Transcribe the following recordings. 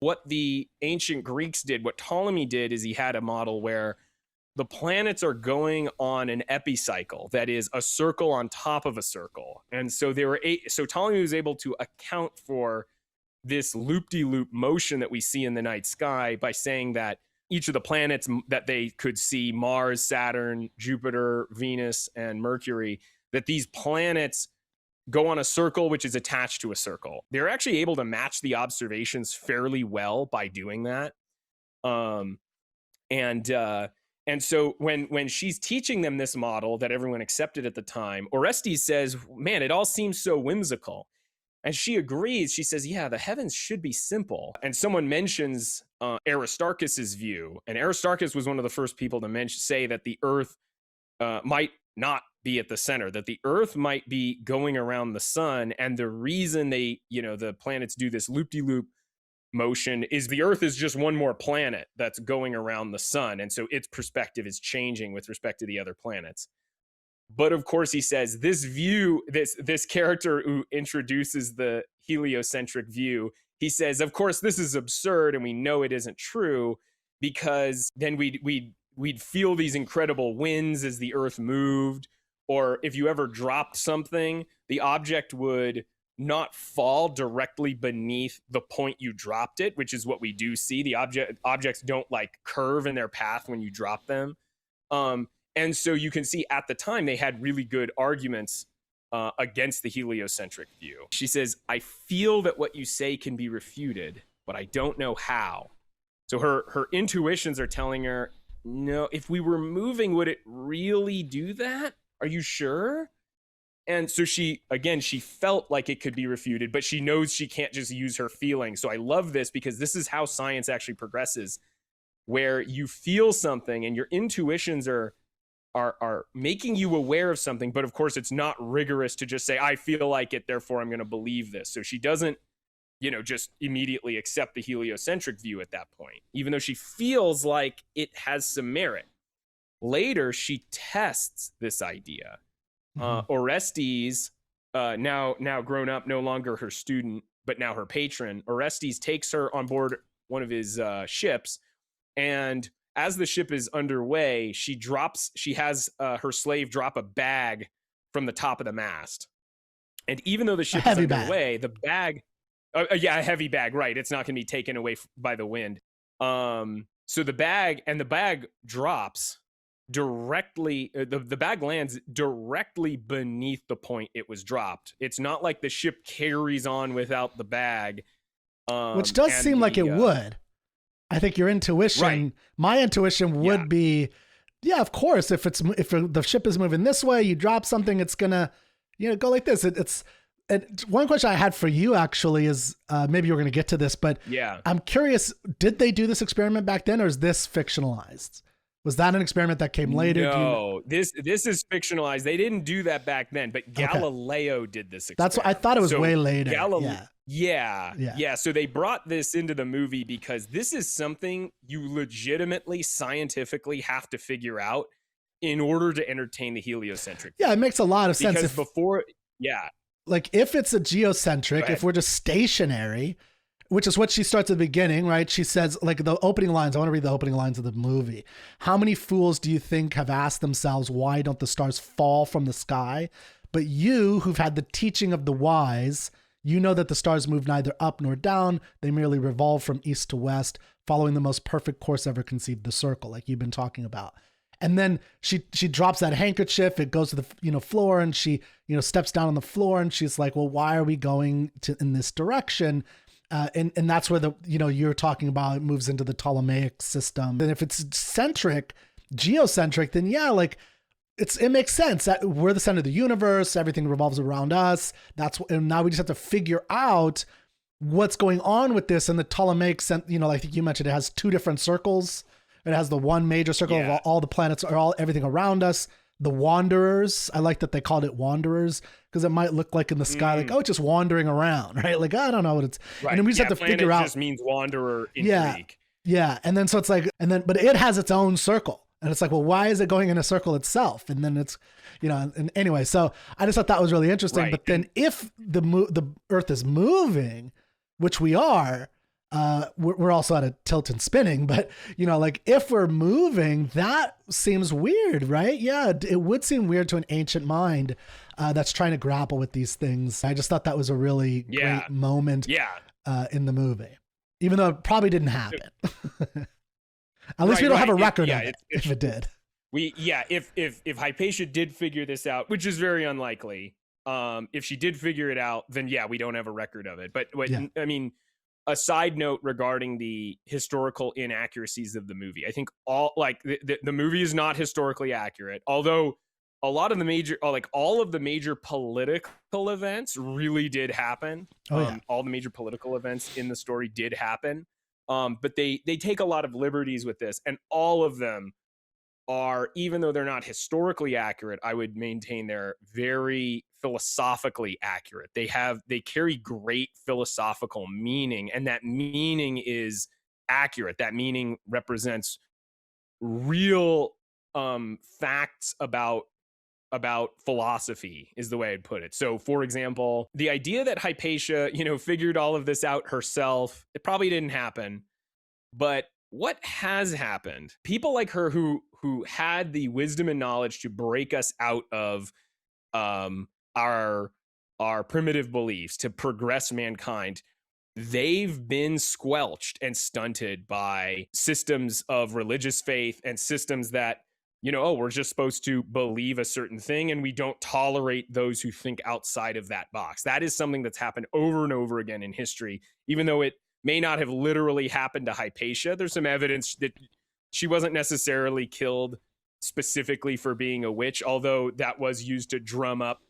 what the ancient Greeks did, what Ptolemy did, is he had a model where the planets are going on an epicycle, that is a circle on top of a circle. And so so Ptolemy was able to account for this loop-de-loop motion that we see in the night sky by saying that each of the planets that they could see, Mars, Saturn, Jupiter, Venus, and Mercury, that these planets go on a circle which is attached to a circle. They're actually able to match the observations fairly well by doing that. And so when she's teaching them this model that everyone accepted at the time, Orestes says, man, it all seems so whimsical. And she agrees. She says, yeah, the heavens should be simple. And someone mentions Aristarchus's view. And Aristarchus was one of the first people to say that the Earth might not be at the center, that the Earth might be going around the sun. And the reason the planets do this loop-de-loop motion is the Earth is just one more planet that's going around the sun. And so its perspective is changing with respect to the other planets. But of course, he says this view, this character who introduces the heliocentric view, he says, of course, this is absurd, and we know it isn't true, because then we'd feel these incredible winds as the Earth moved, or if you ever dropped something, the object would not fall directly beneath the point you dropped it, which is what we do see. The objects don't like curve in their path when you drop them. And so you can see at the time they had really good arguments against the heliocentric view. She says, I feel that what you say can be refuted, but I don't know how. So her intuitions are telling her, no, if we were moving, would it really do that? Are you sure? And so she felt like it could be refuted, but she knows she can't just use her feelings. So I love this, because this is how science actually progresses, where you feel something and your intuitions are making you aware of something, but of course it's not rigorous to just say, I feel like it, therefore I'm going to believe this. So she doesn't, just immediately accept the heliocentric view at that point, even though she feels like it has some merit. Later, she tests this idea. Orestes, now grown up, no longer her student, but now her patron, Orestes takes her on board one of his ships, and as the ship is underway, she has her slave drop a bag from the top of the mast. And even though the ship is underway, the bag, a heavy bag, right? It's not going to be taken away by the wind. So the bag drops directly, the bag lands directly beneath the point it was dropped. It's not like the ship carries on without the bag. Which does seem like it would. I think your intuition, right. My intuition would be, yeah, of course, if the ship is moving this way, you drop something, it's gonna, go like this. One question I had for you actually is, maybe you're going to get to this, but yeah, I'm curious, did they do this experiment back then, or is this fictionalized? Was that an experiment that came later? No, this is fictionalized. They didn't do that back then, but Galileo did this experiment. That's what I thought. It was way later. Yeah. So they brought this into the movie because this is something you legitimately, scientifically have to figure out in order to entertain the heliocentric. Yeah, it makes a lot of sense. Because like if it's a geocentric, if we're just stationary, which is what she starts at the beginning, right? She says, like the opening lines, I want to read the opening lines of the movie. How many fools do you think have asked themselves, why don't the stars fall from the sky? But you, who've had the teaching of the wise, you know that the stars move neither up nor down. They merely revolve from east to west, following the most perfect course ever conceived, the circle, like you've been talking about. And then she drops that handkerchief. It goes to the floor, and she steps down on the floor, and she's like, well, why are we going in this direction? And that's where you're talking about, it moves into the Ptolemaic system. And if it's geocentric, then yeah, like it makes sense that we're the center of the universe. Everything revolves around us. And now we just have to figure out what's going on with this. And the Ptolemaic, like you mentioned, it has two different circles. It has the one major circle of all the planets, or everything around us. The wanderers, I like that they called it wanderers, because it might look like in the sky, like, it's just wandering around, right? Like, I don't know what it's, right. And then we just have to figure out. Just means wanderer in Greek. Yeah. And then, so it's like, but it has its own circle, and it's like, well, why is it going in a circle itself? And then it's, and anyway, so I just thought that was really interesting. Right. But then if the Earth is moving, which we are, we're also at a tilt and spinning, but like if we're moving, that seems weird, right? Yeah, it would seem weird to an ancient mind that's trying to grapple with these things. I just thought that was a really great moment in the movie, even though it probably didn't happen. At least we don't have a record of it, if it did. If Hypatia did figure this out, which is very unlikely, if she did figure it out, then we don't have a record of it. But I mean, a side note regarding the historical inaccuracies of the movie. I think the movie is not historically accurate, although a lot of the major, all of the major political events really did happen. All the major political events in the story did happen. But they take a lot of liberties with this, and all of them are, even though they're not historically accurate, I would maintain they're very philosophically accurate. They carry great philosophical meaning, and that meaning is accurate. That meaning represents real facts about philosophy, is the way I'd put it. So, for example, the idea that Hypatia, figured all of this out herself, it probably didn't happen. But what has happened? People like her who had the wisdom and knowledge to break us out of our primitive beliefs, to progress mankind, they've been squelched and stunted by systems of religious faith and systems that, we're just supposed to believe a certain thing, and we don't tolerate those who think outside of that box. That is something that's happened over and over again in history, even though it may not have literally happened to Hypatia. There's some evidence that she wasn't necessarily killed specifically for being a witch, although that was used to drum up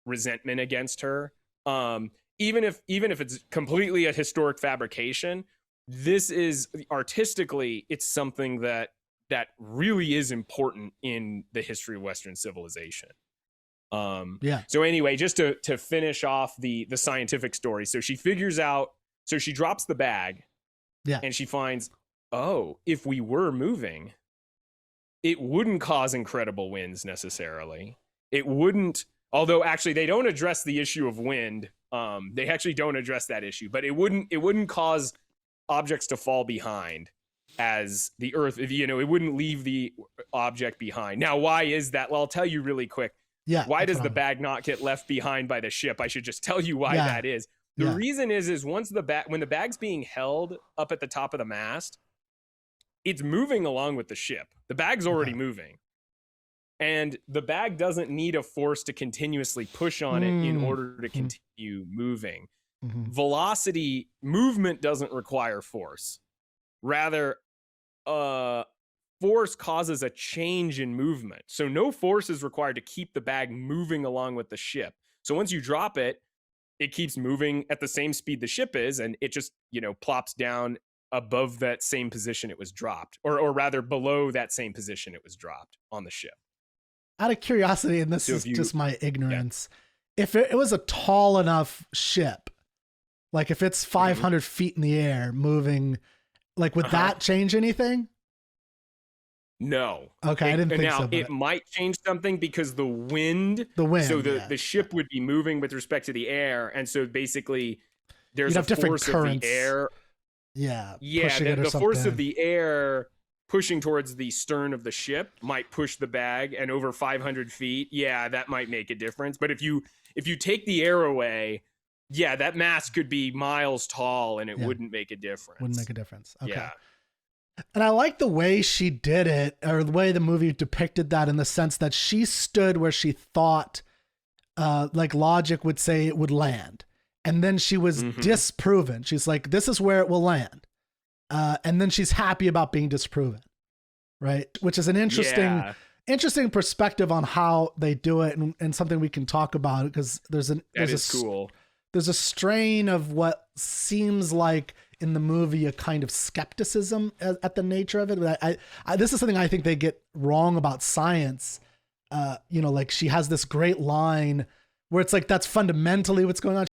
resentment against her. Even if it's completely a historic fabrication, this is artistically, it's something that really is important in the history of Western civilization. So anyway, just to finish off the scientific story. So she figures out, so she drops the bag, and she finds, if we were moving, it wouldn't cause incredible winds necessarily. It wouldn't, although actually they don't address the issue of wind. They actually don't address that issue, but it wouldn't cause objects to fall behind as the Earth, it wouldn't leave the object behind. Now, why is that? Well, I'll tell you really quick. Why does the bag not get left behind by the ship? I should just tell you why that is. The reason is when the bag's being held up at the top of the mast, it's moving along with the ship. The bag's already moving. And the bag doesn't need a force to continuously push on it in order to continue moving. Velocity, movement doesn't require force. Rather, force causes a change in movement. So no force is required to keep the bag moving along with the ship. So once you drop it, it keeps moving at the same speed the ship is, and it just, plops down above that same position it was dropped, or rather below that same position it was dropped on the ship. Out of curiosity, and this is just my ignorance, if it was a tall enough ship, like if it's 500 feet in the air moving, like would that change anything? No. Okay, I didn't think now, so. It might change something because the wind. So the ship would be moving with respect to the air, and so basically there's a force of the air. The force of the air pushing towards the stern of the ship might push the bag, and over 500 feet, that might make a difference. But if you take the air away, that mast could be miles tall, and it wouldn't make a difference. Wouldn't make a difference. Okay. Yeah. And I like the way she did it, or the way the movie depicted that, in the sense that she stood where she thought, like logic would say it would land. And then she was disproven. She's like, this is where it will land. And then she's happy about being disproven. Right. Which is an interesting perspective on how they do it, and something we can talk about, because there's a strain of what seems like in the movie a kind of skepticism at the nature of it. I this is something I think they get wrong about science. Like she has this great line where it's like, that's fundamentally what's going on.